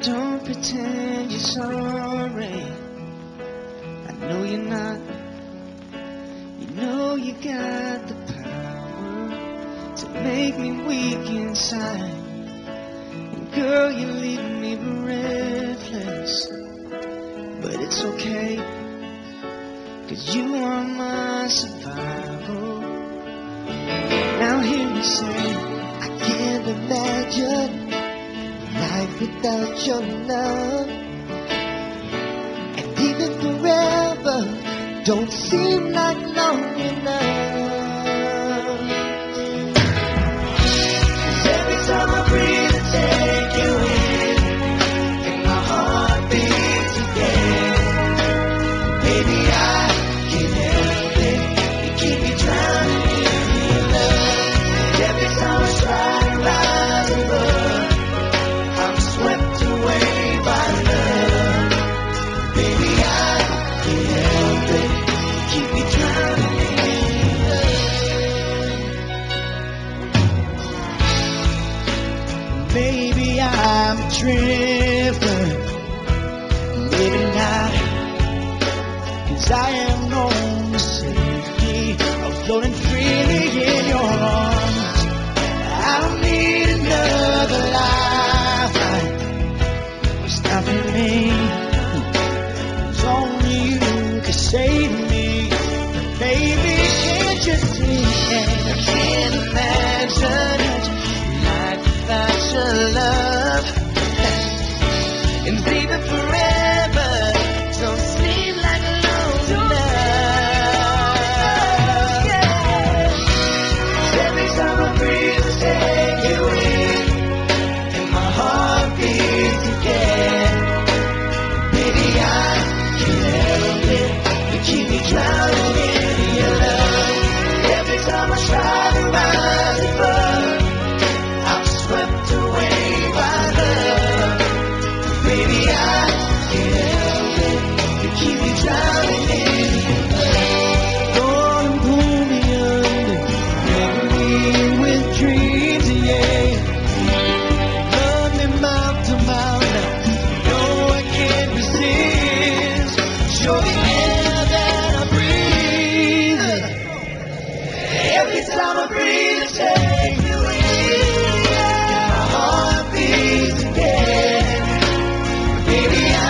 Don't pretend you're sorry. I know you're not. You know you got the power to make me weak inside. And girl, you leave me breathless. But it's okay, 'cause you are my survival. Now hear me say, I can't imagine life without your love. And even forever don't seem like long enough. 'Cause every time I breathe I take you in, and my heart beats again. Baby, I can't help it, you keep me drowning in your love. And every time I try to rise above, I'm swept away by love. Baby, I can't help it, you keep me drowning in your love. Maybe I'm drifting, maybe not, 'cause I am known the safety of floating freely in your arms. I don't need another lifeline. It's stopping me. It's only you can save me. Baby, can't you see? I can't imagine life without your love. And baby, forever don't seem like a long enough. Yeah. Every time I breathe, I take you in, and my heart beats again. Baby, I can't help it, you keep me drowning in your love. Every time I try to rise above, I'm swept away by love. Baby, I can't help it, you keep me drowning in your love. Lord, and pull me under, cover me with dreams, yeah. Love me mouth to mouth, no, I can't resist. You're the air that I breathe. Every time I breathe, I take you in, and my heart beats again. Baby, I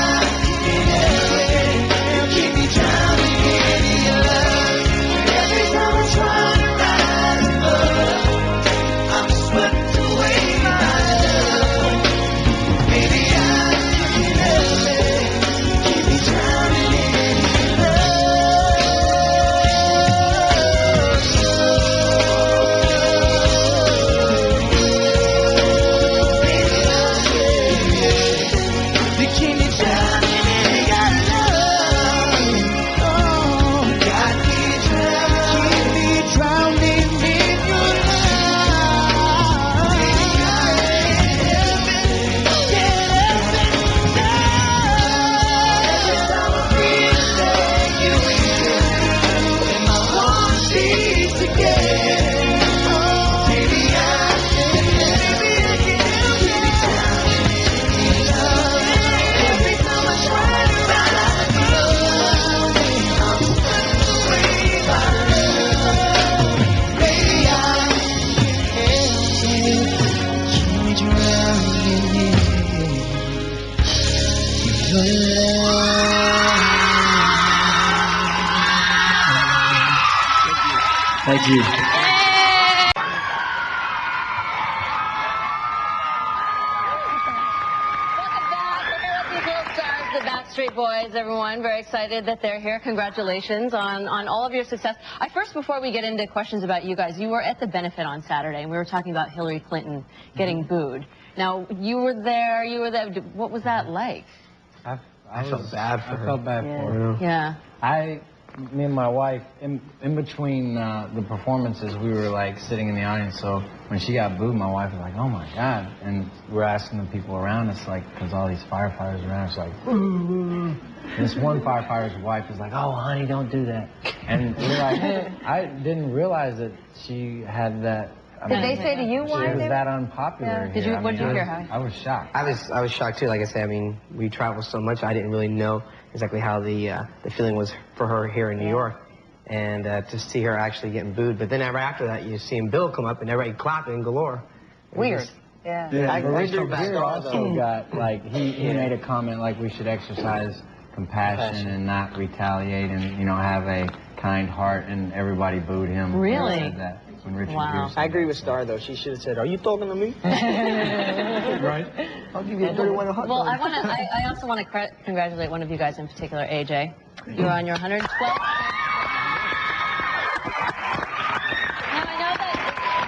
can't help it, you keep me drowning in your love. Every time I try to rise above, I'm swept away by love. Baby, I can't help it, keep me drowning in your love. Baby, I can't. You keep me drowning in your love. Oh, got me drowning, keep me drowning in your love. Baby, I can't help it, can't help it, no. Every time I breathe, I take you in, and my heart beats again. Oh, baby, I can't help it, keep me drowning in your love. Every time I try to rise above, I'm swept away by love. Baby, I can't help it, keep me drowning in your love. Thank you. Welcome back. We're here with the co-stars, the Backstreet Boys, everyone. Very excited that they're here. Congratulations on all of your success. Before we get into questions about you guys, you were at the benefit on Saturday, and we were talking about Hillary Clinton getting booed. Now, you were there. What was that like? I felt bad for her. I felt bad for her. Yeah. Me and my wife, in between the performances, we were like sitting in the audience. So when she got booed, my wife was like, "Oh my God!" And we're asking the people around us, like, because all these firefighters around us, like, "Ooh." And this one firefighter's wife is like, "Oh, honey, don't do that." And we're like, I didn't realize that she had that Did they say to you why It was they that unpopular. Yeah. Did you? What did you hear, Howie? I was shocked. I was shocked too. Like I said, I mean, we travel so much. I didn't really know exactly how the feeling was for her here in New York, and to see her actually getting booed. But then ever after that, you see Bill come up and everybody clapping galore. Weird. Yeah. But Richard Gere also got, like, he made a comment like we should exercise compassion and not retaliate and, you know, have a kind heart, and everybody booed him. Really? When he said that, when Richard Wow. Gere said I agree that. with Star, though. She should have said, "Are you talking to me?" Right? I'll give you a 31 hot Well, dog. I also want to congratulate one of you guys in particular, AJ. You're on your 112th. Now, I know that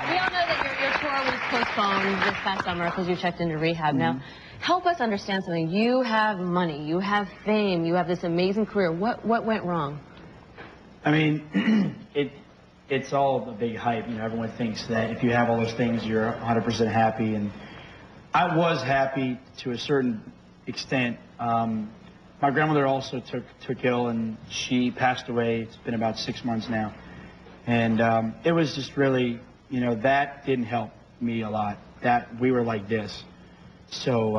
we all know that your tour was postponed this past summer because you checked into rehab. Now, help us understand something. You have money, you have fame, you have this amazing career. What went wrong? I mean, it's all a big hype. You know, everyone thinks that if you have all those things, you're 100% happy. And I was happy to a certain extent. My grandmother also took ill, and she passed away. It's been about 6 months now. And it was just really, you know, that didn't help me a lot. That we were like this. So,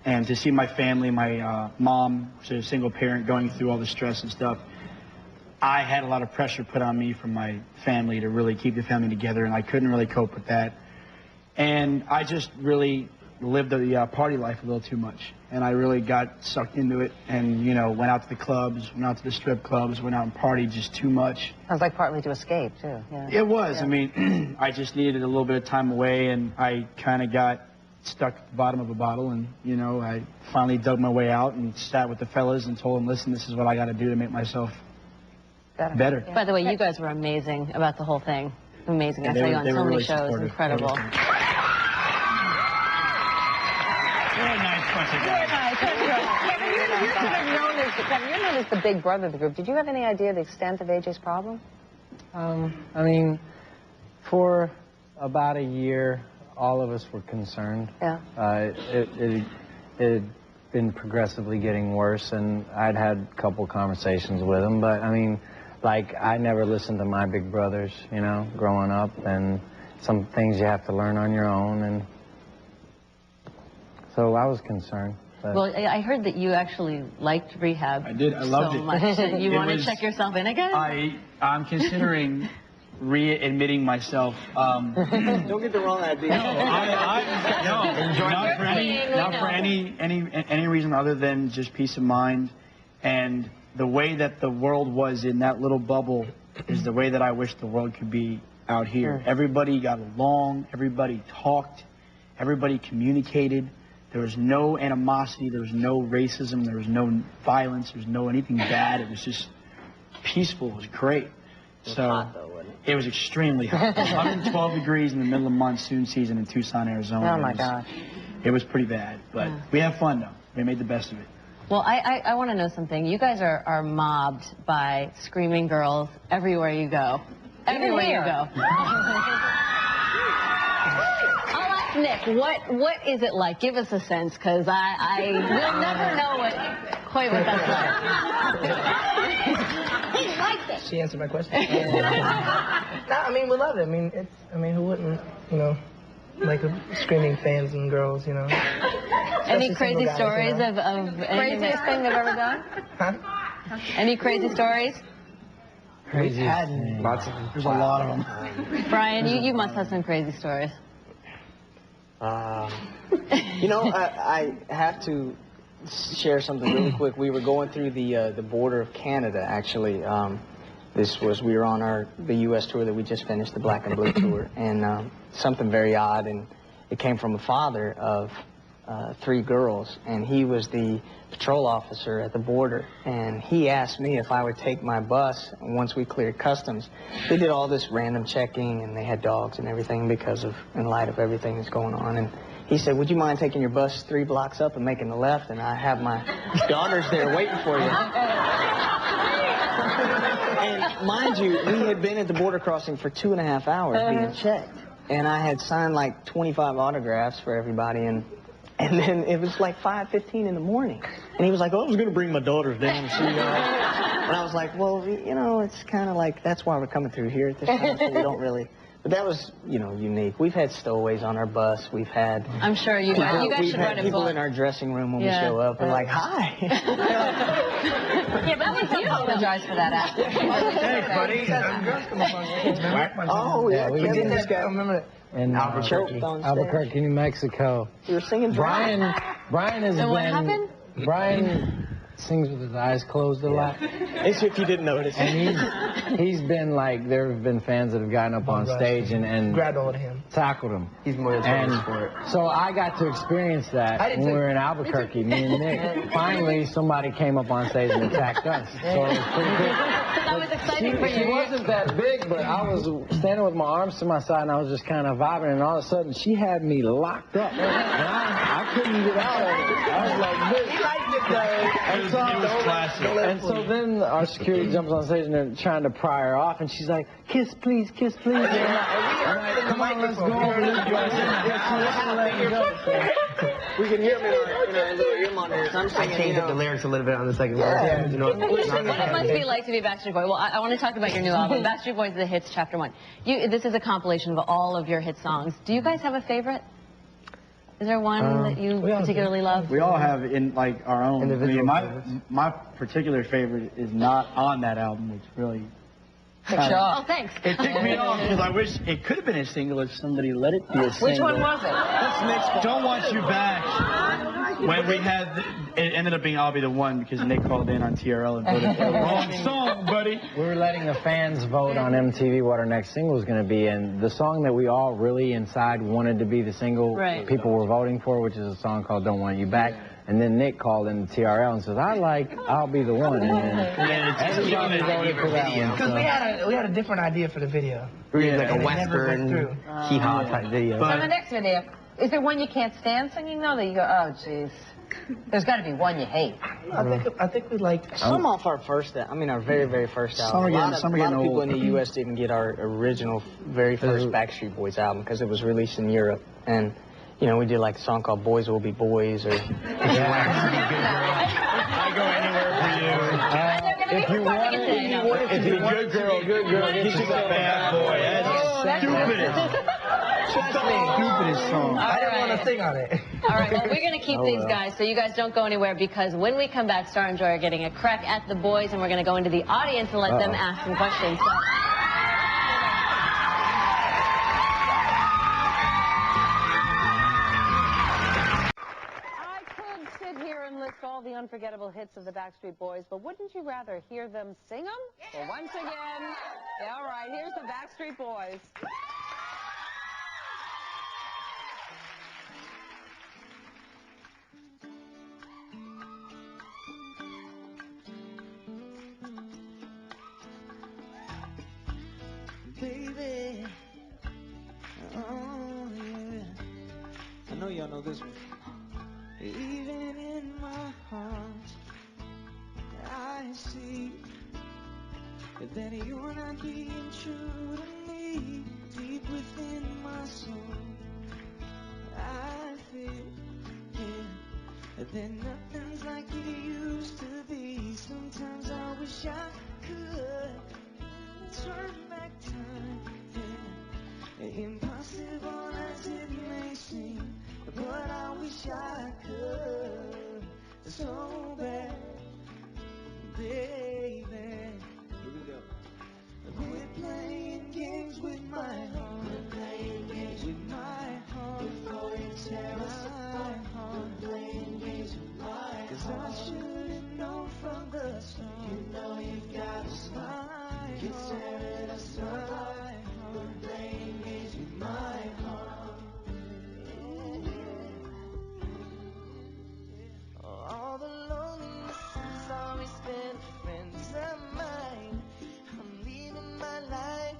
and to see my family, my mom, who's a single parent, going through all the stress and stuff, I had a lot of pressure put on me from my family to really keep the family together, and I couldn't really cope with that. And I just really lived the party life a little too much, and I really got sucked into it, and, you know, went out to the clubs, went out to the strip clubs, went out and partied just too much. Sounds like partly to escape, too. Yeah. It was. I mean, I just needed a little bit of time away, and I kind of got stuck at the bottom of a bottle, and, you know, I finally dug my way out and sat with the fellas and told them, listen, this is what I got to do to make myself better. By the way, you guys were amazing about the whole thing. Amazing. I saw you on they so were many really shows. supportive. Incredible. Really nice bunch of guys. Kevin, you're known as the big brother of the group. Did you have any idea the extent of AJ's problem? I mean, for about a year, all of us were concerned. Yeah. It had been progressively getting worse, and I'd had a couple conversations with him, but I mean, like, I never listened to my big brothers, you know, growing up, and some things you have to learn on your own, and so I was concerned. But Well, I heard that you actually liked rehab. I did. I loved so it. much that you It want to was- check yourself in again? I'm considering readmitting myself. Don't get the wrong idea. Not for any reason other than just peace of mind, and the way that the world was in that little bubble is the way that I wish the world could be out here. Everybody got along, everybody talked, everybody communicated. There was no animosity, there was no racism, there was no violence, there was no anything bad. It was just peaceful. It was great. So hot, though, wasn't it was extremely hot. 112 degrees in the middle of monsoon season in Tucson, Arizona. Oh, my gosh. It was pretty bad, but we had fun, though. We made the best of it. Well, I want to know something. You guys are mobbed by screaming girls everywhere you go. Everywhere you go. I'll ask Nick, what is it like? Give us a sense, because I will never know quite what that's like. She answered my question. No, I mean, we love it. I mean, who wouldn't, you know, like screaming fans and girls, you know? Any Especially crazy single guys, stories you know? of Craziest thing they've ever done? Huh? Any crazy stories? crazy. Lots of There's a lot of them. Brian, you must have some crazy stories. You know, I have to share something really quick. We were going through the border of Canada, actually. We were on the U.S. tour that we just finished, the Black and Blue tour, and something very odd, and it came from a father of 3 girls, and he was the patrol officer at the border, and he asked me if I would take my bus once we cleared customs. They did all this random checking, and they had dogs and everything in light of everything that's going on, and he said, would you mind taking your bus 3 blocks up and making the left, and I have my daughters there waiting for you. And mind you, we had been at the border crossing for 2.5 hours being checked, and I had signed like 25 autographs for everybody, and then it was like 5:15 in the morning. And he was like, oh, I was going to bring my daughters down and see y'all. And I was like, well, you know, it's kind of like, that's why we're coming through here at this time, so we don't really But that was, you know, unique. We've had stowaways on our bus. We've had. I'm sure you guys We've should had write a people book. in our dressing room when Yeah. we show up and like, hi. Yeah, but you apologize for that after. Hey, buddy. Oh, yeah. we Kevin did just got remember in choked on stage. Albuquerque, New Mexico. You were singing dry. Brian has And what been. happened? Brian sings with his eyes closed a lot. As if you didn't notice. And he's been like, there have been fans that have gotten up on stage and grabbed hold of him. tackled him. He's more than And for it. so I got to experience that when we were in Albuquerque, me and Nick. Finally, somebody came up on stage and attacked us. So it was pretty cool. That was exciting for She you. wasn't that big, but I was standing with my arms to my side and I was just kind of vibing, and all of a sudden she had me locked up. And I couldn't get out of it. I was like, this. It was classic. And so then our security jumps on stage and they're trying to pry her off, and she's like, kiss please, kiss please. And I'm like, come on, let's go over this. We can hear them in our little ear monitors. I'm I singing, changed up the lyrics a little bit on the second verse. You know, What it must be like to be a Backstreet Boy. Well, I want to talk about your new album, Backstreet Boys: The Hits, Chapter 1. This is a compilation of all of your hit songs. Do you guys have a favorite? Is there one that you particularly love? We all have in like our own. Individual my particular favorite is not on that album, which really. Oh, thanks. It ticked me off because I wish it could have been a single if somebody let it be a single. Which one was it? Don't Want You Back. When we had, it ended up being I'll Be the One because Nick called in on TRL and voted for the wrong song, buddy. We were letting the fans vote on MTV what our next single was going to be, and the song that we all really inside wanted to be the single people were voting for, which is a song called Don't Want You Back. And then Nick called in TRL and says, I like I'll Be the One. And then everybody voted for that one. Because we had a different idea for the video. Yeah, Like a western, hee-haw type video. So the next video, is there one you can't stand singing though? That you go, oh jeez. There's got to be one you hate. I think we like Some off our first album. I mean, our very, very first album. Some are A lot of people old. in the U.S. didn't get our original, very first Backstreet Boys album because it was released in Europe. And, you know, we did like a song called Boys Will Be Boys or... I go anywhere for you. If you want it, if you want it, good girl, He's just a bad boy. That's stupidest song. I didn't want to sing on it. All right, well, we're going to keep these guys, so you guys don't go anywhere, because when we come back, Star and Joy are getting a crack at the boys, and we're going to go into the audience and let them ask some questions. So. I could sit here and list all the unforgettable hits of the Backstreet Boys, but wouldn't you rather hear them sing them? Well, once again, yeah, all right, here's the Backstreet Boys. Baby, oh yeah, I know y'all know this one. Even in my heart, I see that you're not being true to me. Deep within my soul, I feel, yeah, that nothing's like it used to be. Sometimes I wish I could turn back time, yeah. Impossible as it may seem, but I wish I could so bad, baby. Here we go. Quit playing games with my heart. Quit playing games with my heart. Before you tear us apart. Quit playing games with my heart. 'Cause I should've known from the start. You know you've got a smile. You're tearing us apart. Quit playing games with my heart. All the loneliness is always been friends of mine. I'm leaving my life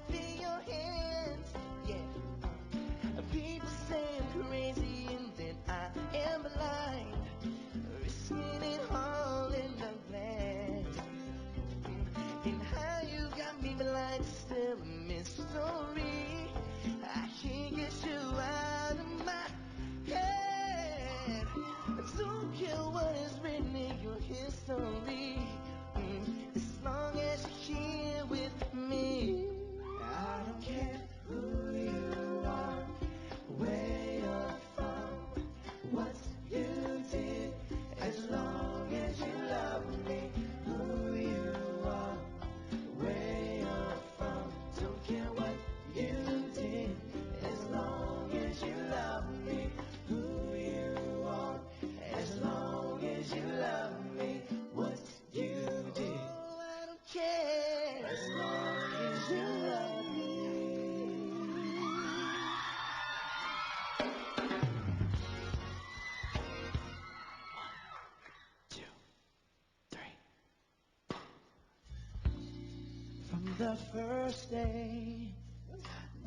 the first day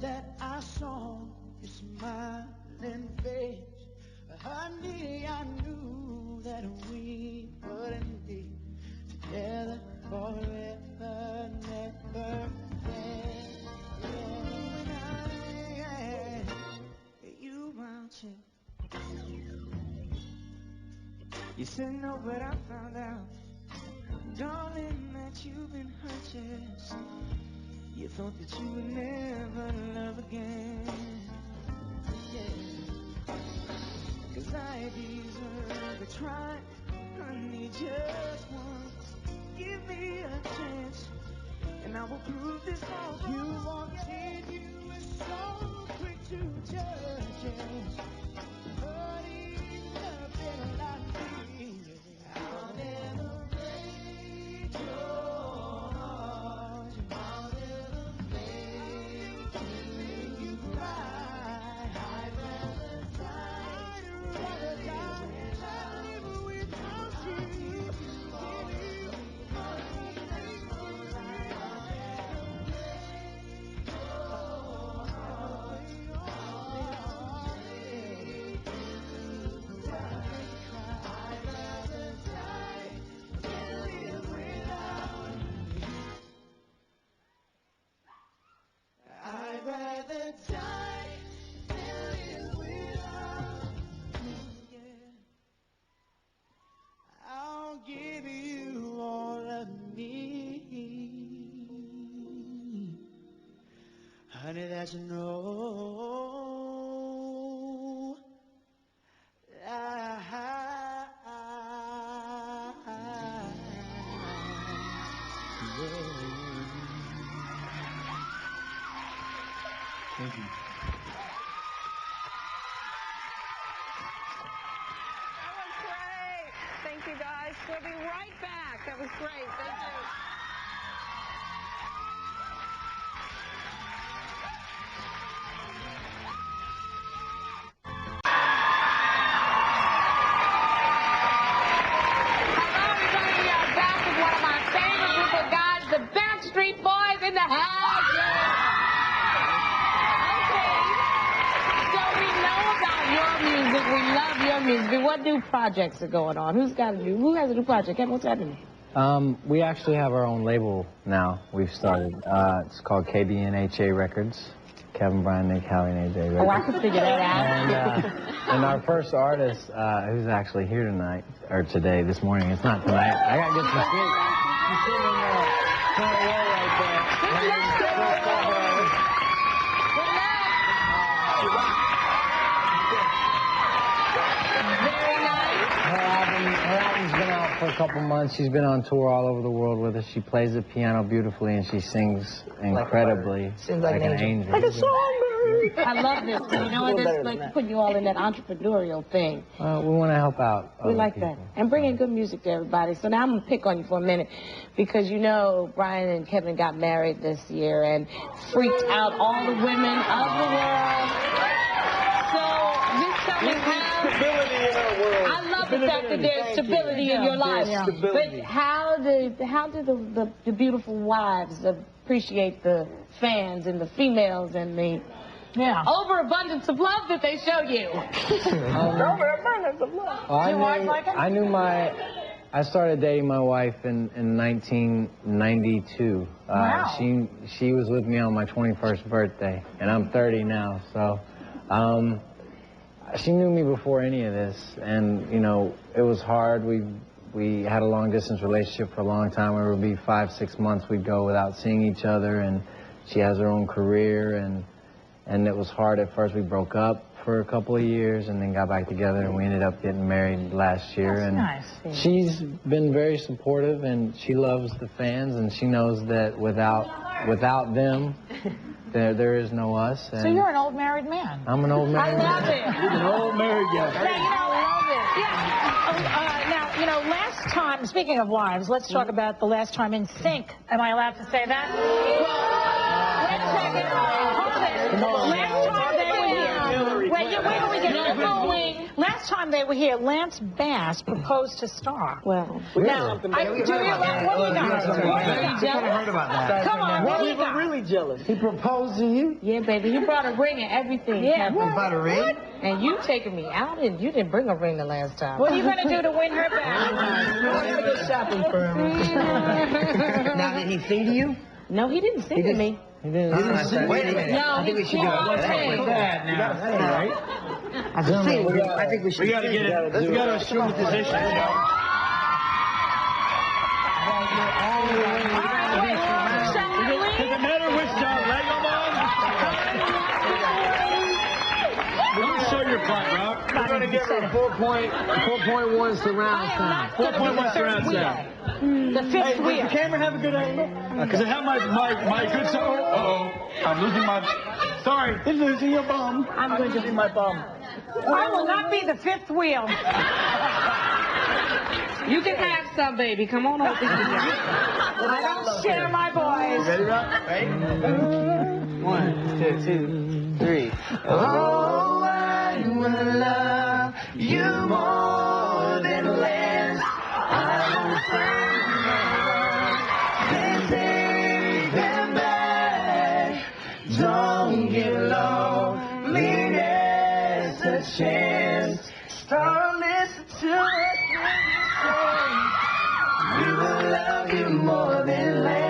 that I saw your smiling face. Honey, I knew that we wouldn't be together forever, never again. When I you mountain, you said no, but I found out, darling, that you've been hurt, yes. You thought that you would never love again, yeah. 'Cause I deserve a try, honey, just once. Give me a chance, and I will prove this all. You wanted, you were so quick to judge, yes. But enough like me. I'll never break your heart. I'll never make you cry. I'd rather die. I'd rather die than live without you. I'd rather die than live without you. I'll give you all of me. Honey, that's no. Thank you. That was great. Thank you, guys. We'll be right back. That was great. Thank you. Hello, everybody. We are back with one of my favorite group of guys, the Backstreet Boys in the house. Okay. So we know about your music. We love your music. But what new projects are going on? Who has a new project? Kevin, what's happening? We actually have our own label now. We've started. It's called KBNHA Records. Kevin, Brian, Nick, Hallie, and AJ Records. Oh, I can figure that out. And our first artist, who's actually here tonight, or today, this morning. It's not tonight. I gotta get some sleep. She's sitting in the front row right there. Very nice. Her album's been out for a couple months. She's been on tour all over the world with us. She plays the piano beautifully and she sings incredibly, Sings like an angel. Like a songbird. I love this. You know what? It's like putting you all in that entrepreneurial thing. we want to help out. We other like people. that. And bringing good music to everybody. So now I'm going to pick on you for a minute because you know Brian and Kevin got married this year and freaked out all the women of the world. So just tell me how... Stability in our world. I love the fact that there's stability in your life. Stability. But how do the beautiful wives appreciate the fans and the females and the overabundance of love that they show you? Overabundance of love. I started dating my wife in 1992. Wow. She was with me on my 21st birthday, and I'm 30 now. So, she knew me before any of this, and you know it was hard. We had a long distance relationship for a long time. It would be 5-6 months we'd go without seeing each other, and she has her own career, and it was hard at first. We broke up for a couple of years and then got back together, and we ended up getting married last year. That's and nice. She's been very supportive, and she loves the fans, and she knows that without them, there is no us. And So you're an old married man. I'm an old married man. I love it. An old married guy. Now, you know, last time, speaking of wives, let's talk about the last time in sync. Am I allowed to say that? Wait a second. Hold it. Last time they were here. Wait till we get the wing. Last last time they were here, Lance Bass proposed to Star. Well, Now, what do you got? What do you got? heard about that. Come on, what do you got? really jealous. He proposed to you? yeah, baby, he brought a ring and everything. Yeah. Kevin. About a ring? And you taking me out, and you didn't bring a ring the last time. What are you going to do to win her back? Shopping for him. Now, did he sing to you? No, he didn't sing to me. He didn't. Wait a minute. No, I think we should do it. That now. I think we should. We gotta get it. We gotta assume the position. Does it matter which leg I'm on? Don't show your butt, Rob. We're going to give her 4.1 surround sound. 4.1 surround sound. The fifth wheel. Does the camera have a good angle? Because I have my good sound. Uh-oh. I'm losing my... Sorry. It's losing your bum. I'm losing my bum. I will not be the fifth wheel. You can have some, baby. Come on over here. I don't share my boys. Ready, Rob? Ready? 1, 2, 3. Oh, I wanna love you more than less. I'm afraid take them back. Don't give loneliness a chance. Start listening to what you say. We will love you more than less.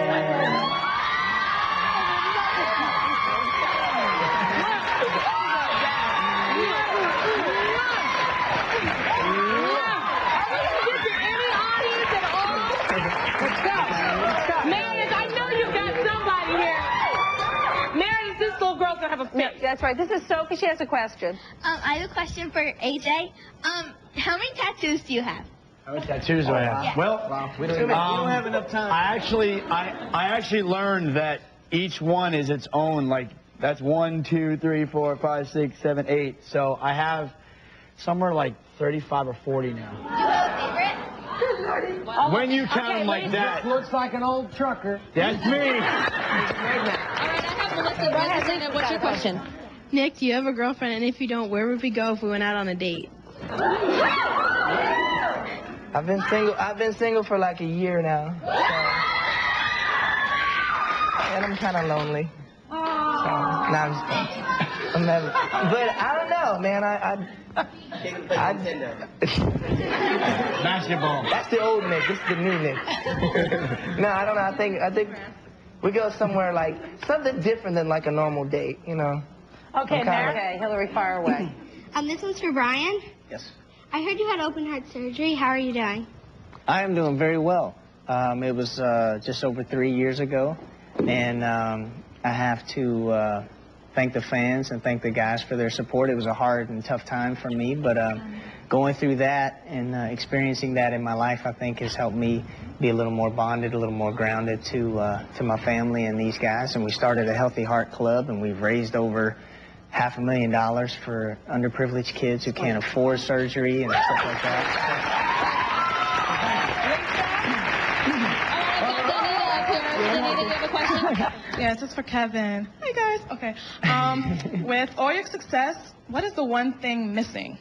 That's right. This is Sophie. She has a question. I have a question for AJ. How many tattoos do you have? How many tattoos do I have? Yeah. Well, We don't have enough time. I actually learned that each one is its own. Like that's 1, 2, 3, 4, 5, 6, 7, 8. So I have somewhere like 35 or 40 now. Do you have a favorite? When you count them like that, Looks like an old trucker. that's me. All right, I have Melissa. Melissa, what's your question? Nick, do you have a girlfriend? And if you don't, where would we go if we went out on a date? I've been single for like a year now. So. And I'm kind of lonely. So, I'm just but I don't know, man. Basketball. That's the old Nick. This is the new Nick. No, I don't know. I think we go somewhere like something different than like a normal date, you know. Okay, Mary. Okay, Hillary, fire away. This one's for Brian. Yes. I heard you had open heart surgery. How are you doing? I am doing very well. It was just over 3 years ago, and I have to thank the fans and thank the guys for their support. It was a hard and tough time for me, but going through that and experiencing that in my life, I think has helped me be a little more bonded, a little more grounded to my family and these guys. And we started a Healthy Heart Club, and we've raised over $500,000 for underprivileged kids who can't afford surgery and stuff like that. Danita, you have a question? Yes, it's for Kevin. Hey guys. Okay. With all your success, what is the one thing missing?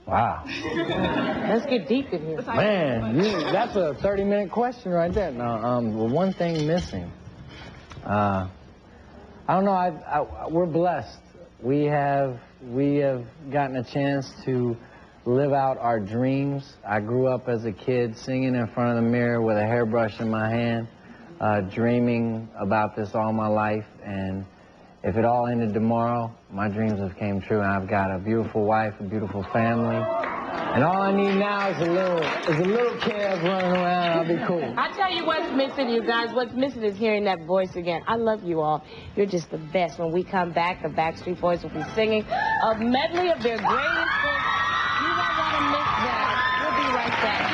Wow. Let's get deep in here. Man, that's a 30-minute question right there. No, well, one thing missing. I don't know. We're blessed. We have gotten a chance to live out our dreams. I grew up as a kid singing in front of the mirror with a hairbrush in my hand, dreaming about this all my life. And if it all ended tomorrow, my dreams have came true. And I've got a beautiful wife, a beautiful family. And all I need now is a little Kev running around. I'll be cool. I tell you what's missing, you guys. What's missing is hearing that voice again. I love you all. You're just the best. When we come back, the Backstreet Boys will be singing a medley of their greatest hits. You don't want to miss that. We'll be right back.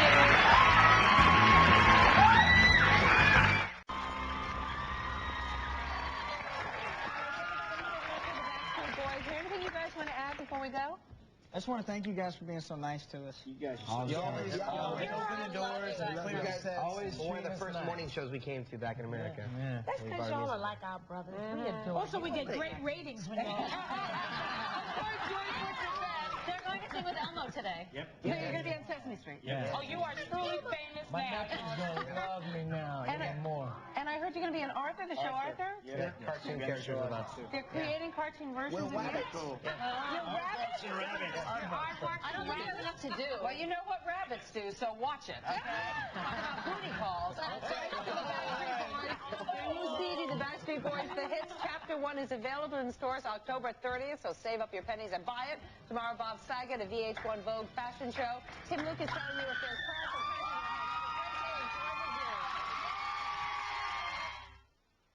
Boys, is there anything you guys want to add before we go? I just want to thank you guys for being so nice to us. You guys Always open the doors and clear the sets. Always one of the first morning shows we came to back in America. Yeah. That's because y'all are like our brothers. We adore Also, we get great ratings when you They're going to sing with Elmo today. Yep. So you're going to be on Sesame Street. Yeah. Oh, you are truly famous My now. nephews gonna love me now, even more. And I heard you're going to be in Arthur, the show Arthur? Yeah. Cartoon characters with us. They're creating cartoon versions of you? Cool. Rabbits? I don't think there's enough to do. Well, you know what rabbits do, so watch it, okay? Talk about booty calls. Their new CD, The Backstreet Boys, The Hits, Chapter 1 is available in stores October 30th, so save up your pennies and buy it. Tomorrow, Bob Saget, a VH1 Vogue fashion show. Tim Lucas telling you if there's